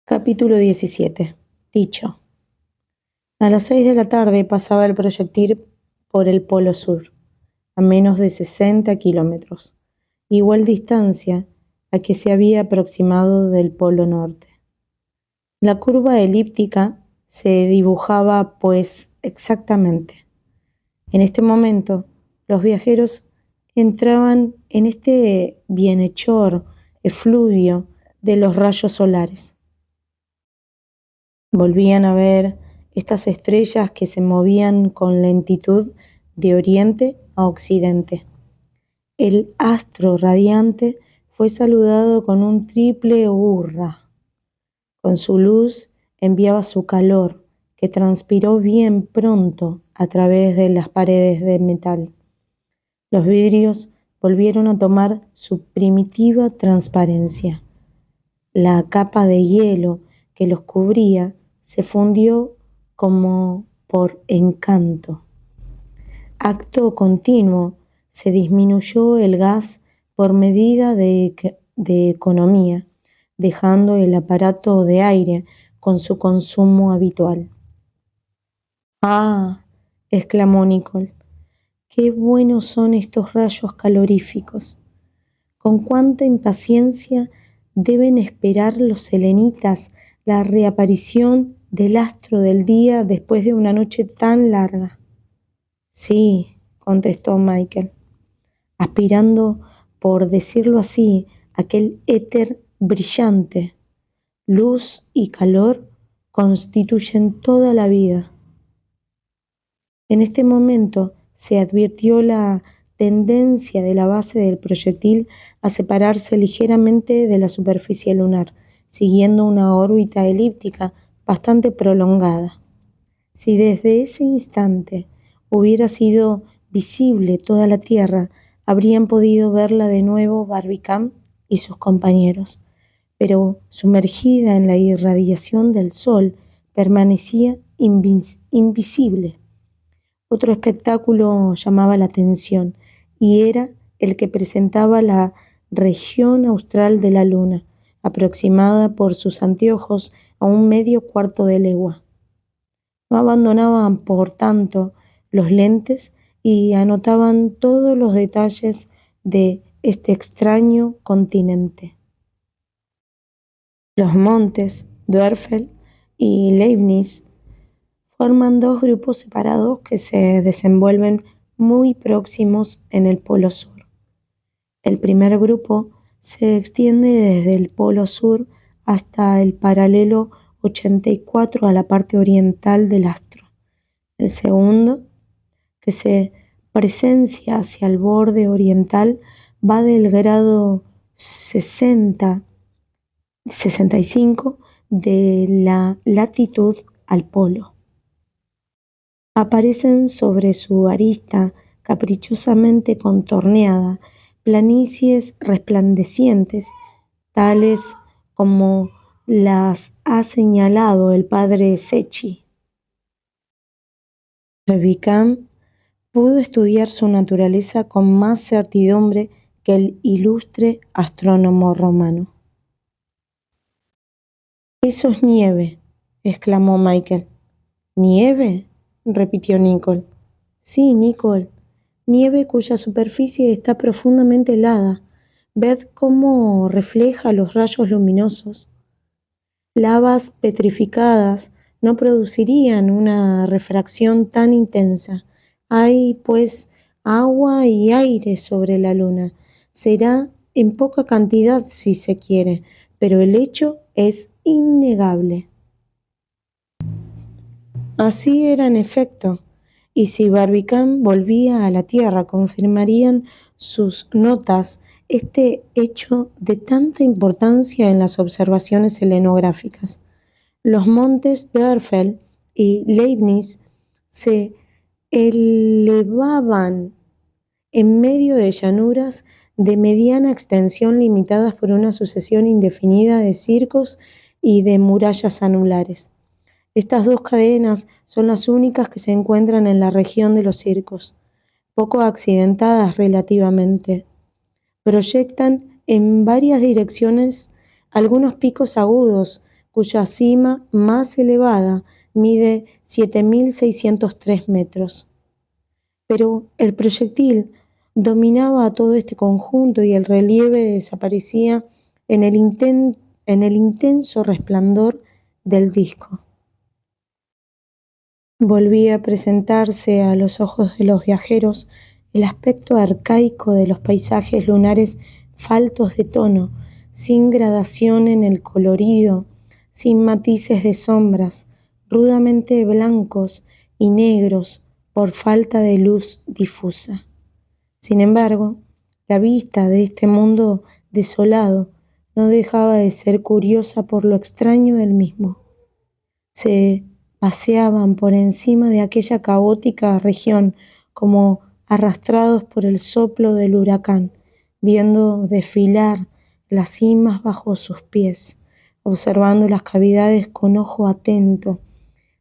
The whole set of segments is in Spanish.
Capítulo 17. Dicho. A las 6 de la tarde pasaba el proyectil por el Polo Sur, a menos de 60 kilómetros, igual distancia a que se había aproximado del Polo Norte. La curva elíptica se dibujaba, pues, exactamente. En este momento, los viajeros entraban en este bienhechor efluvio de los rayos solares. Volvían a ver estas estrellas que se movían con lentitud de oriente a occidente. El astro radiante fue saludado con un triple hurra. Con su luz enviaba su calor, que transpiró bien pronto a través de las paredes de metal. Los vidrios volvieron a tomar su primitiva transparencia. La capa de hielo que los cubría se fundió como por encanto. Acto continuo se disminuyó el gas por medida de economía, dejando el aparato de aire con su consumo habitual. ¡Ah!, exclamó Nicole. ¡Qué buenos son estos rayos caloríficos! Con cuánta impaciencia deben esperar los selenitas la reaparición del astro del día después de una noche tan larga. Sí, contestó Michael, aspirando, por decirlo así, aquel éter brillante. Luz y calor constituyen toda la vida. En este momento se advirtió la tendencia de la base del proyectil a separarse ligeramente de la superficie lunar, siguiendo una órbita elíptica bastante prolongada. Si desde ese instante hubiera sido visible toda la Tierra, habrían podido verla de nuevo Barbicane y sus compañeros, pero sumergida en la irradiación del Sol, permanecía invisible. Otro espectáculo llamaba la atención, y era el que presentaba la región austral de la Luna, aproximada por sus anteojos a un medio cuarto de legua. No abandonaban, por tanto, los lentes y anotaban todos los detalles de este extraño continente. Los montes Dörfel y Leibniz forman dos grupos separados que se desenvuelven muy próximos en el Polo Sur. El primer grupo se extiende desde el Polo Sur hasta el paralelo 84 a la parte oriental del astro. El segundo, que se presencia hacia el borde oriental, va del grado 65 de la latitud al polo. Aparecen sobre su arista caprichosamente contorneada planicies resplandecientes, tales como las ha señalado el padre Secchi. Barbicane pudo estudiar su naturaleza con más certidumbre que el ilustre astrónomo romano. «Eso es nieve», exclamó Michael. «¿Nieve?», repitió Nicole. «Sí, Nicole, nieve cuya superficie está profundamente helada. Ved cómo refleja los rayos luminosos. Lavas petrificadas no producirían una refracción tan intensa. Hay, pues, agua y aire sobre la Luna. Será en poca cantidad si se quiere, pero el hecho es innegable». Así era en efecto, y si Barbicane volvía a la Tierra, confirmarían sus notas este hecho de tanta importancia en las observaciones selenográficas. Los montes Dörfel y Leibniz se elevaban en medio de llanuras de mediana extensión limitadas por una sucesión indefinida de circos y de murallas anulares. Estas dos cadenas son las únicas que se encuentran en la región de los circos, poco accidentadas relativamente. Proyectan en varias direcciones algunos picos agudos cuya cima más elevada mide 7.603 metros. Pero el proyectil dominaba a todo este conjunto y el relieve desaparecía en el intenso resplandor del disco. Volvía a presentarse a los ojos de los viajeros el aspecto arcaico de los paisajes lunares faltos de tono, sin gradación en el colorido, sin matices de sombras, rudamente blancos y negros por falta de luz difusa. Sin embargo, la vista de este mundo desolado no dejaba de ser curiosa por lo extraño del mismo. Se paseaban por encima de aquella caótica región como arrastrados por el soplo del huracán, viendo desfilar las cimas bajo sus pies, observando las cavidades con ojo atento,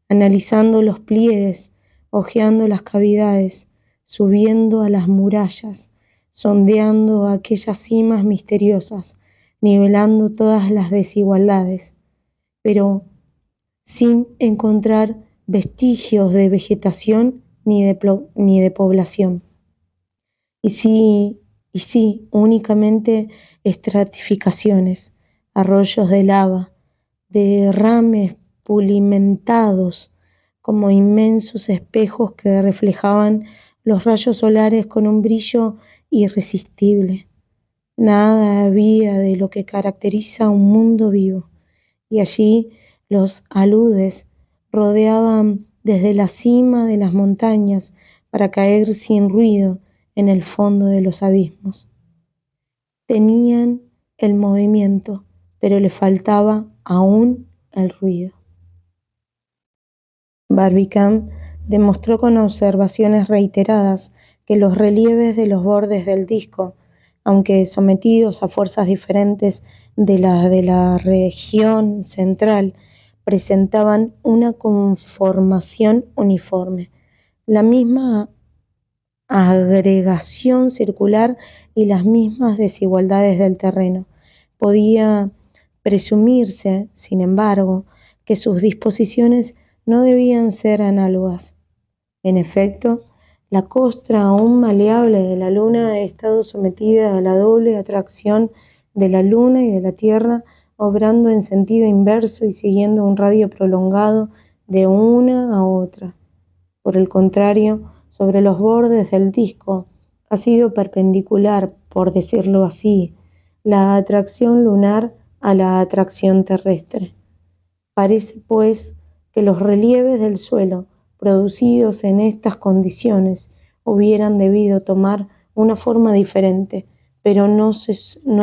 analizando los pliegues, hojeando las cavidades, subiendo a las murallas, sondeando aquellas cimas misteriosas, nivelando todas las desigualdades, pero sin encontrar vestigios de vegetación ni de población. Y sí, únicamente estratificaciones, arroyos de lava, derrames pulimentados como inmensos espejos que reflejaban los rayos solares con un brillo irresistible. Nada había de lo que caracteriza un mundo vivo, y allí los aludes rodeaban desde la cima de las montañas para caer sin ruido en el fondo de los abismos. Tenían el movimiento, pero le faltaba aún el ruido. Barbicane demostró con observaciones reiteradas que los relieves de los bordes del disco, aunque sometidos a fuerzas diferentes de las de la región central, presentaban una conformación uniforme, la misma agregación circular y las mismas desigualdades del terreno. Podía presumirse, sin embargo, que sus disposiciones no debían ser análogas. En efecto, la costra aún maleable de la Luna ha estado sometida a la doble atracción de la Luna y de la Tierra, obrando en sentido inverso y siguiendo un radio prolongado de una a otra. Por el contrario, sobre los bordes del disco ha sido perpendicular, por decirlo así, la atracción lunar a la atracción terrestre. Parece, pues, que los relieves del suelo, producidos en estas condiciones, hubieran debido tomar una forma diferente, pero no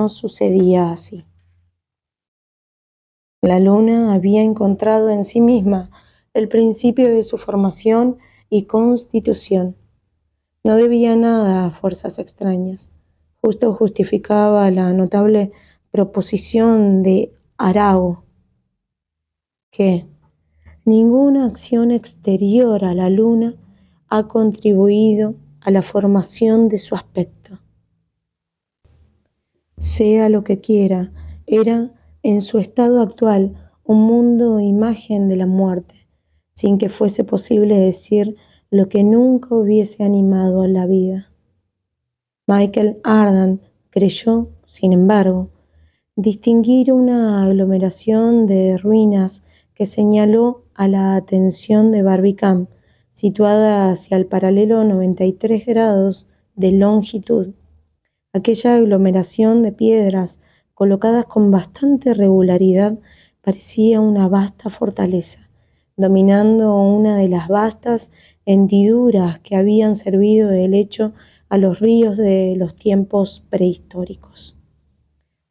sucedía así. La Luna había encontrado en sí misma el principio de su formación y constitución. No debía nada a fuerzas extrañas. Justo justificaba la notable proposición de Arago, que ninguna acción exterior a la Luna ha contribuido a la formación de su aspecto. Sea lo que quiera, era en su estado actual un mundo imagen de la muerte, sin que fuese posible decir lo que nunca hubiese animado a la vida. Michael Ardan creyó, sin embargo, distinguir una aglomeración de ruinas que señaló a la atención de Barbicane, situada hacia el paralelo 93 grados de longitud. Aquella aglomeración de piedras colocadas con bastante regularidad parecía una vasta fortaleza, dominando una de las vastas hendiduras que habían servido de lecho a los ríos de los tiempos prehistóricos.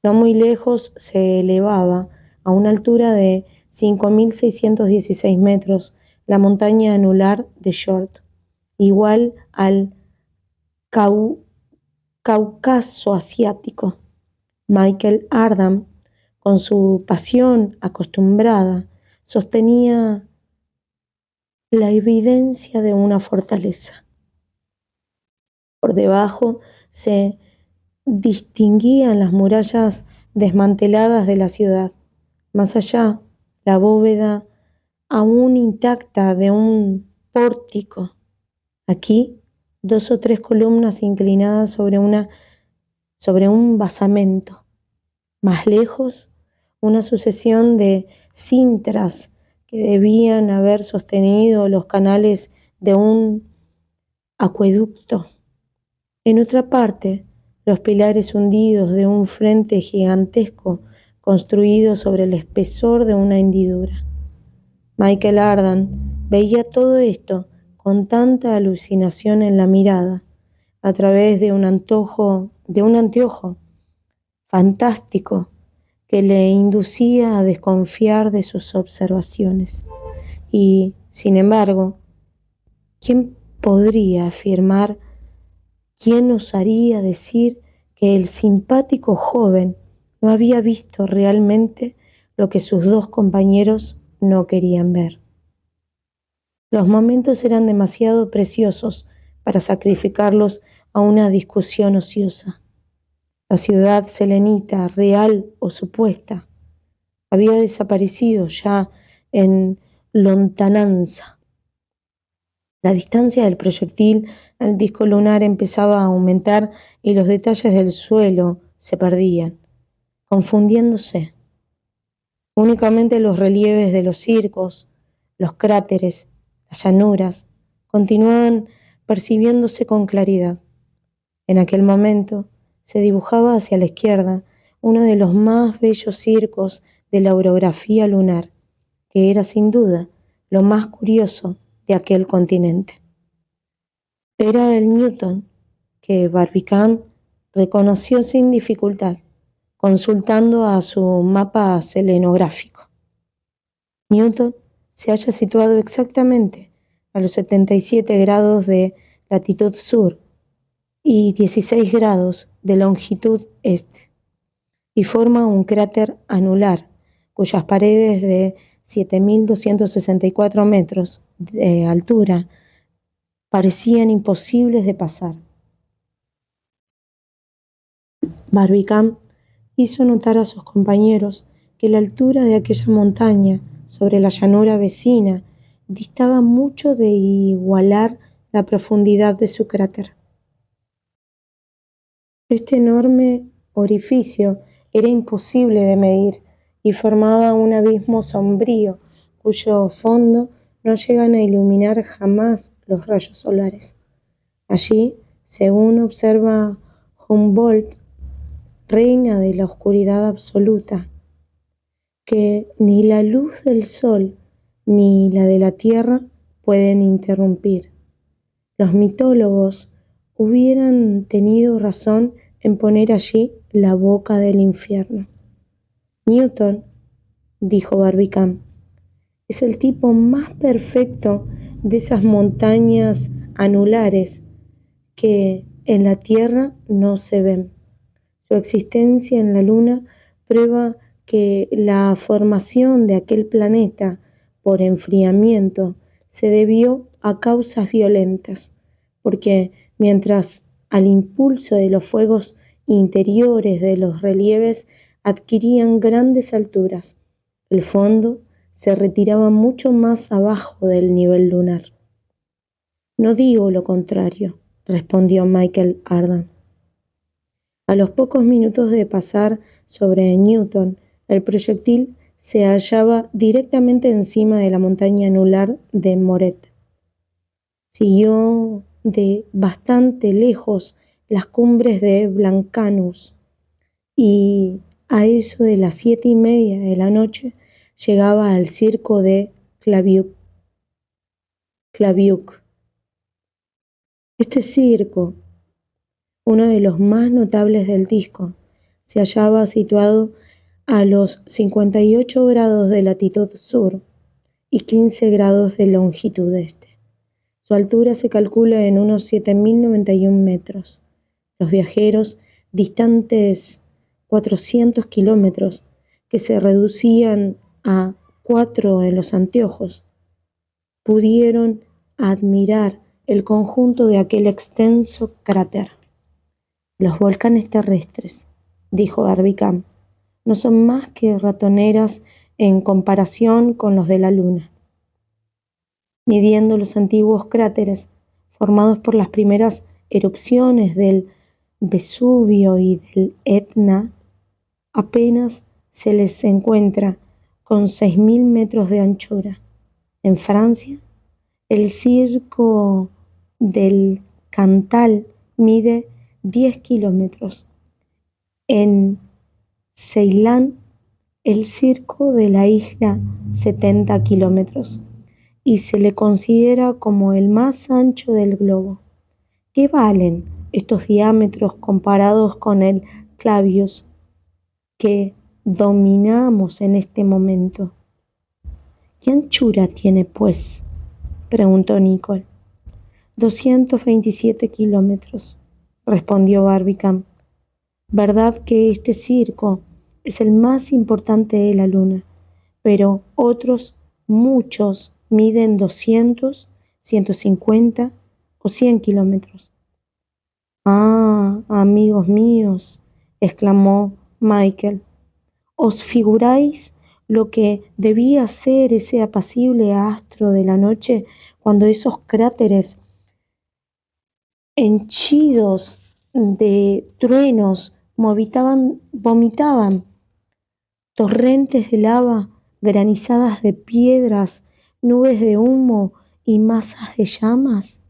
No muy lejos se elevaba, a una altura de 5.616 metros, la montaña anular de Short, igual al Cáucaso asiático. Michael Ardan, con su pasión acostumbrada, sostenía la evidencia de una fortaleza. Por debajo se distinguían las murallas desmanteladas de la ciudad. Más allá, la bóveda aún intacta de un pórtico. Aquí, 2 o 3 columnas inclinadas sobre un basamento. Más lejos, una sucesión de cintras que debían haber sostenido los canales de un acueducto. En otra parte, los pilares hundidos de un frente gigantesco construido sobre el espesor de una hendidura. Michael Ardan veía todo esto con tanta alucinación en la mirada, a través de un anteojo fantástico que le inducía a desconfiar de sus observaciones. Y, sin embargo, ¿quién podría afirmar, quién osaría decir que el simpático joven no había visto realmente lo que sus dos compañeros no querían ver? Los momentos eran demasiado preciosos para sacrificarlos a una discusión ociosa. La ciudad selenita, real o supuesta, había desaparecido ya en lontananza. La distancia del proyectil al disco lunar empezaba a aumentar y los detalles del suelo se perdían, confundiéndose. Únicamente los relieves de los circos, los cráteres, las llanuras, continuaban percibiéndose con claridad. En aquel momento se dibujaba hacia la izquierda uno de los más bellos circos de la orografía lunar, que era sin duda lo más curioso de aquel continente. Era el Newton que Barbicane reconoció sin dificultad, consultando a su mapa selenográfico. Newton se halla situado exactamente a los 77 grados de latitud sur y 16 grados de longitud este, y forma un cráter anular, cuyas paredes de 7.264 metros de altura parecían imposibles de pasar. Barbicane hizo notar a sus compañeros que la altura de aquella montaña sobre la llanura vecina distaba mucho de igualar la profundidad de su cráter. Este enorme orificio era imposible de medir y formaba un abismo sombrío cuyo fondo no llegan a iluminar jamás los rayos solares. Allí, según observa Humboldt, reina de la oscuridad absoluta, que ni la luz del sol ni la de la tierra pueden interrumpir. Los mitólogos hubieran tenido razón en poner allí la boca del infierno. Newton, dijo Barbicane, es el tipo más perfecto de esas montañas anulares que en la Tierra no se ven. Su existencia en la Luna prueba que la formación de aquel planeta por enfriamiento se debió a causas violentas, porque mientras al impulso de los fuegos interiores de los relieves adquirían grandes alturas, el fondo se retiraba mucho más abajo del nivel lunar. No digo lo contrario, respondió Michael Ardan. A los pocos minutos de pasar sobre Newton, el proyectil se hallaba directamente encima de la montaña anular de Moret. Siguió de bastante lejos las cumbres de Blancanus y a eso de las 7:30 de la noche llegaba al circo de Claviuk. Este circo, uno de los más notables del disco, se hallaba situado a los 58 grados de latitud sur y 15 grados de longitud este. Su altura se calcula en unos 7.091 metros. Los viajeros, distantes 400 kilómetros, que se reducían a 4 en los anteojos, pudieron admirar el conjunto de aquel extenso cráter. Los volcanes terrestres, dijo Barbicane, no son más que ratoneras en comparación con los de la Luna. Midiendo los antiguos cráteres formados por las primeras erupciones del Vesubio y del Etna, apenas se les encuentra con 6.000 metros de anchura. En Francia, el circo del Cantal mide 10 kilómetros. En Ceilán, el circo de la isla 70 kilómetros y se le considera como el más ancho del globo. ¿Qué valen estos diámetros comparados con el Clavius que dominamos en este momento? ¿Qué anchura tiene, pues?, preguntó Nicole. 227 kilómetros, respondió Barbicane. Verdad que este circo es el más importante de la Luna, pero otros muchos miden 200, 150 o 100 kilómetros. Ah, amigos míos, exclamó Michael, ¿os figuráis lo que debía ser ese apacible astro de la noche cuando esos cráteres henchidos de truenos vomitaban torrentes de lava, granizadas de piedras, nubes de humo y masas de llamas?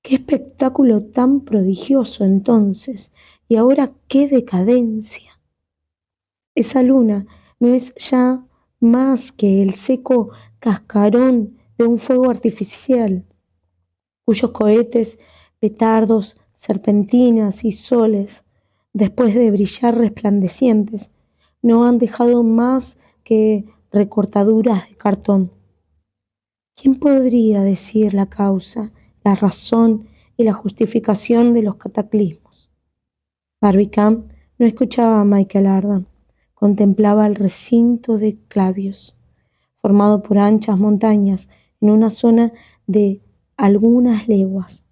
¡Qué espectáculo tan prodigioso entonces! Y ahora qué decadencia. Esa luna no es ya más que el seco cascarón de un fuego artificial, cuyos cohetes, petardos, serpentinas y soles, después de brillar resplandecientes, no han dejado más que recortaduras de cartón. ¿Quién podría decir la causa, la razón y la justificación de los cataclismos? Barbicane no escuchaba a Michel Ardan, contemplaba el recinto de Clavius, formado por anchas montañas en una zona de algunas leguas.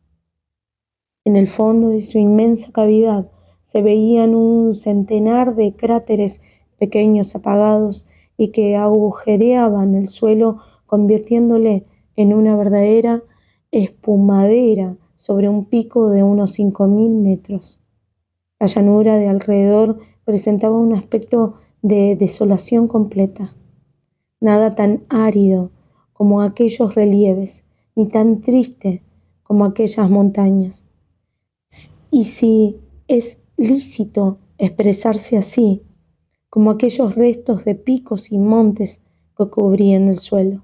En el fondo de su inmensa cavidad se veían un centenar de cráteres pequeños apagados y que agujereaban el suelo convirtiéndole en una verdadera espumadera sobre un pico de unos 5.000 metros. La llanura de alrededor presentaba un aspecto de desolación completa. Nada tan árido como aquellos relieves, ni tan triste como aquellas montañas. Y si es lícito expresarse así, como aquellos restos de picos y montes que cubrían el suelo.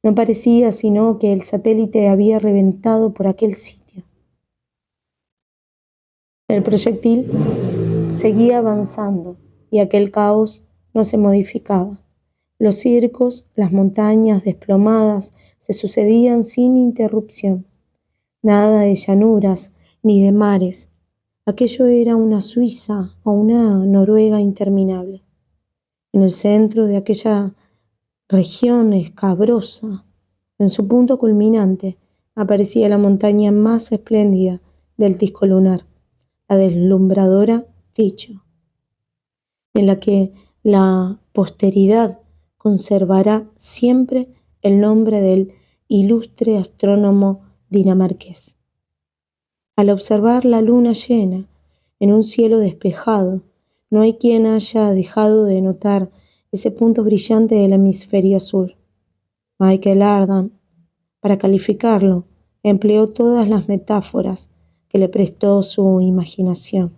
No parecía sino que el satélite había reventado por aquel sitio. El proyectil seguía avanzando y aquel caos no se modificaba. Los circos, las montañas desplomadas se sucedían sin interrupción. Nada de llanuras ni de mares. Aquello era una Suiza o una Noruega interminable. En el centro de aquella región escabrosa, en su punto culminante, aparecía la montaña más espléndida del disco lunar, la deslumbradora Tycho, en la que la posteridad conservará siempre el nombre del ilustre astrónomo dinamarqués. Al observar la luna llena en un cielo despejado, no hay quien haya dejado de notar ese punto brillante del hemisferio sur. Michel Ardan, para calificarlo, empleó todas las metáforas que le prestó su imaginación.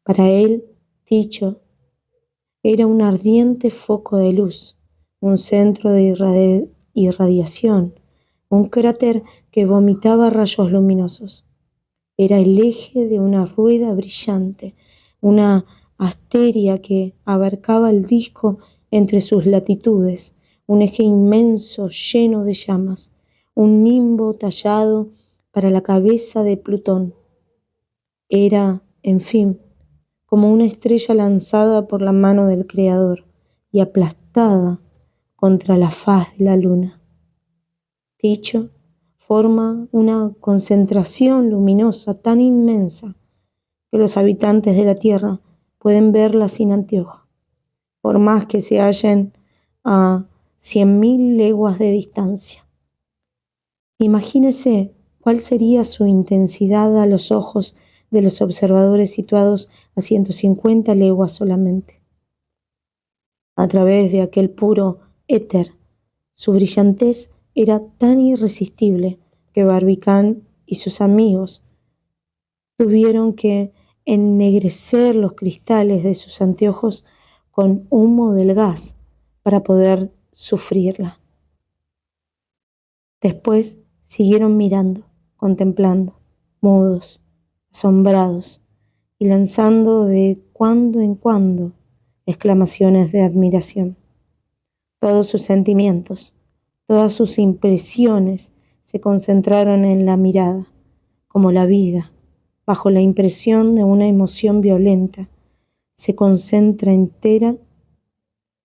Para él, Tycho era un ardiente foco de luz, un centro de irradiación, un cráter que vomitaba rayos luminosos. Era el eje de una rueda brillante, una asteria que abarcaba el disco entre sus latitudes, un eje inmenso lleno de llamas, un nimbo tallado para la cabeza de Plutón. Era, en fin, como una estrella lanzada por la mano del Creador y aplastada contra la faz de la luna. Tycho forma una concentración luminosa tan inmensa que los habitantes de la Tierra pueden verla sin anteojos. por más que se hallen a 100.000 leguas de distancia. Imagínese cuál sería su intensidad a los ojos de los observadores situados a 150 leguas solamente. A través de aquel puro éter, su brillantez era tan irresistible que Barbicán y sus amigos tuvieron que ennegrecer los cristales de sus anteojos con humo del gas para poder sufrirla. Después siguieron mirando, contemplando, mudos, asombrados y lanzando de cuando en cuando exclamaciones de admiración. Todos sus sentimientos, todas sus impresiones se concentraron en la mirada, como la vida, bajo la impresión de una emoción violenta, se concentra entera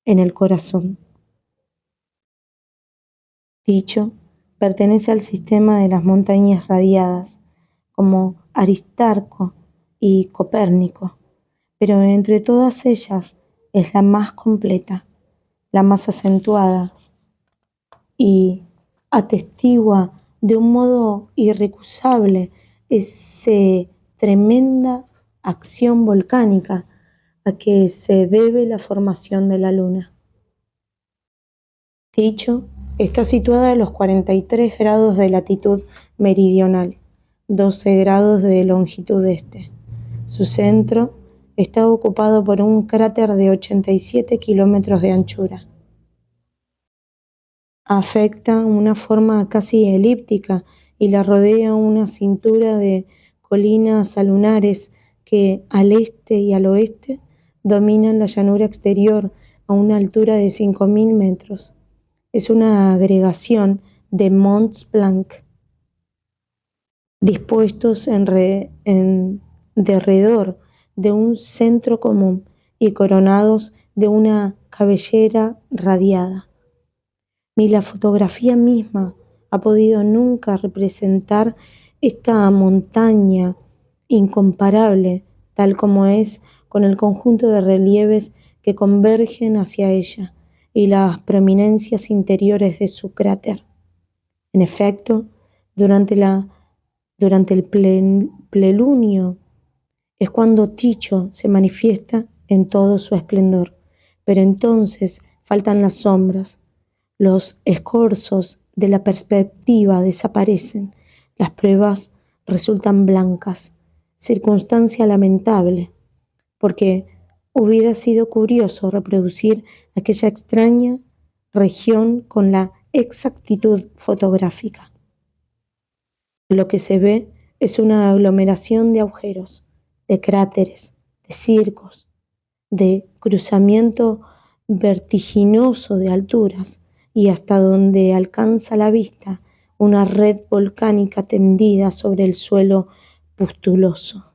en el corazón. Dicho, pertenece al sistema de las montañas radiadas, como Aristarco y Copérnico, pero entre todas ellas es la más completa, la más acentuada y atestigua de un modo irrecusable esa tremenda acción volcánica a que se debe la formación de la Luna. Dicho, está situada a los 43 grados de latitud meridional, 12 grados de longitud este. Su centro está ocupado por un cráter de 87 kilómetros de anchura. Afecta una forma casi elíptica y la rodea una cintura de colinas lunares que al este y al oeste dominan la llanura exterior a una altura de 5.000 metros. Es una agregación de Monts Blanc, dispuestos en derredor de un centro común y coronados de una cabellera radiada. Ni la fotografía misma ha podido nunca representar esta montaña incomparable, tal como es, con el conjunto de relieves que convergen hacia ella y las prominencias interiores de su cráter. En efecto, durante el plenilunio es cuando Tycho se manifiesta en todo su esplendor, pero entonces faltan las sombras, los escorzos de la perspectiva desaparecen, las pruebas resultan blancas, circunstancia lamentable, porque hubiera sido curioso reproducir aquella extraña región con la exactitud fotográfica. Lo que se ve es una aglomeración de agujeros, de cráteres, de circos, de cruzamiento vertiginoso de alturas y hasta donde alcanza la vista una red volcánica tendida sobre el suelo pustuloso.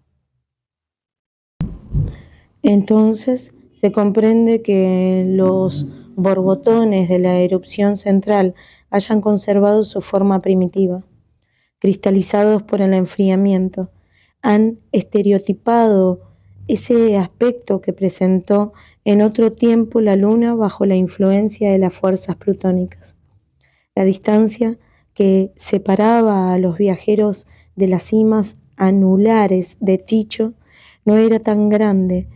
Entonces se comprende que los borbotones de la erupción central hayan conservado su forma primitiva, cristalizados por el enfriamiento, han estereotipado ese aspecto que presentó en otro tiempo la Luna bajo la influencia de las fuerzas plutónicas. La distancia que separaba a los viajeros de las cimas anulares de Tycho no era tan grande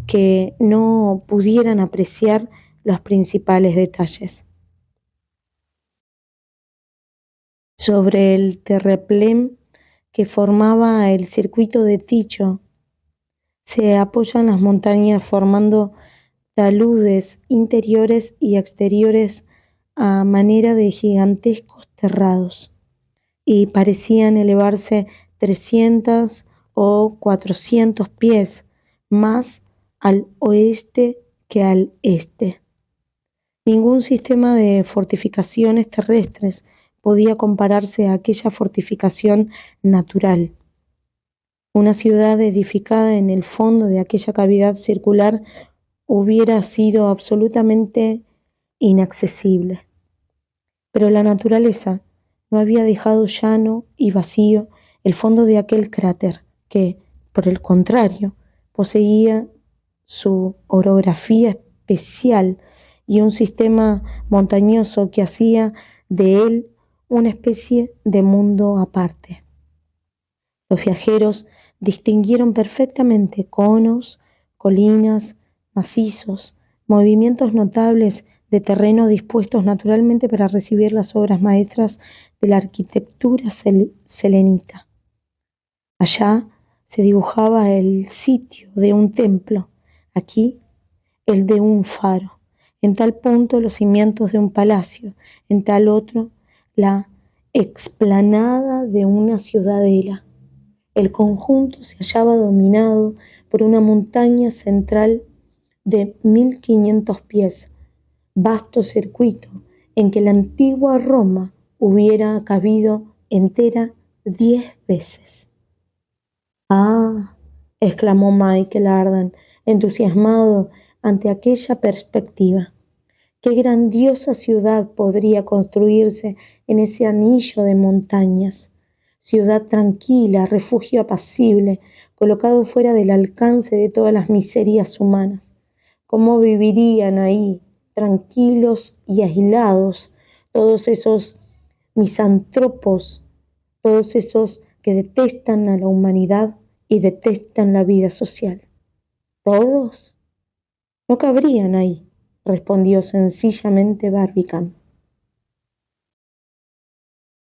que no pudieran apreciar los principales detalles. Sobre el terraplén que formaba el circuito de Tycho se apoyan las montañas formando taludes interiores y exteriores a manera de gigantescos terrados y parecían elevarse 300 o 400 pies más al oeste que al este. Ningún sistema de fortificaciones terrestres podía compararse a aquella fortificación natural. Una ciudad edificada en el fondo de aquella cavidad circular hubiera sido absolutamente inaccesible. Pero la naturaleza no había dejado llano y vacío el fondo de aquel cráter que, por el contrario, poseía su orografía especial y un sistema montañoso que hacía de él una especie de mundo aparte. Los viajeros distinguieron perfectamente conos, colinas, macizos, movimientos notables de terreno dispuestos naturalmente para recibir las obras maestras de la arquitectura selenita. Allá se dibujaba el sitio de un templo, aquí el de un faro, en tal punto los cimientos de un palacio, en tal otro la explanada de una ciudadela. El conjunto se hallaba dominado por una montaña central de 1500 pies, vasto circuito en que la antigua Roma hubiera cabido entera 10 veces. ¡Ah!, exclamó Michael Ardan, entusiasmado ante aquella perspectiva. ¡Qué grandiosa ciudad podría construirse en ese anillo de montañas! Ciudad tranquila, refugio apacible, colocado fuera del alcance de todas las miserias humanas. ¿Cómo vivirían ahí, tranquilos y aislados, todos esos misántropos, todos esos que detestan a la humanidad y detestan la vida social? ¿Todos? No cabrían ahí, respondió sencillamente Barbicane.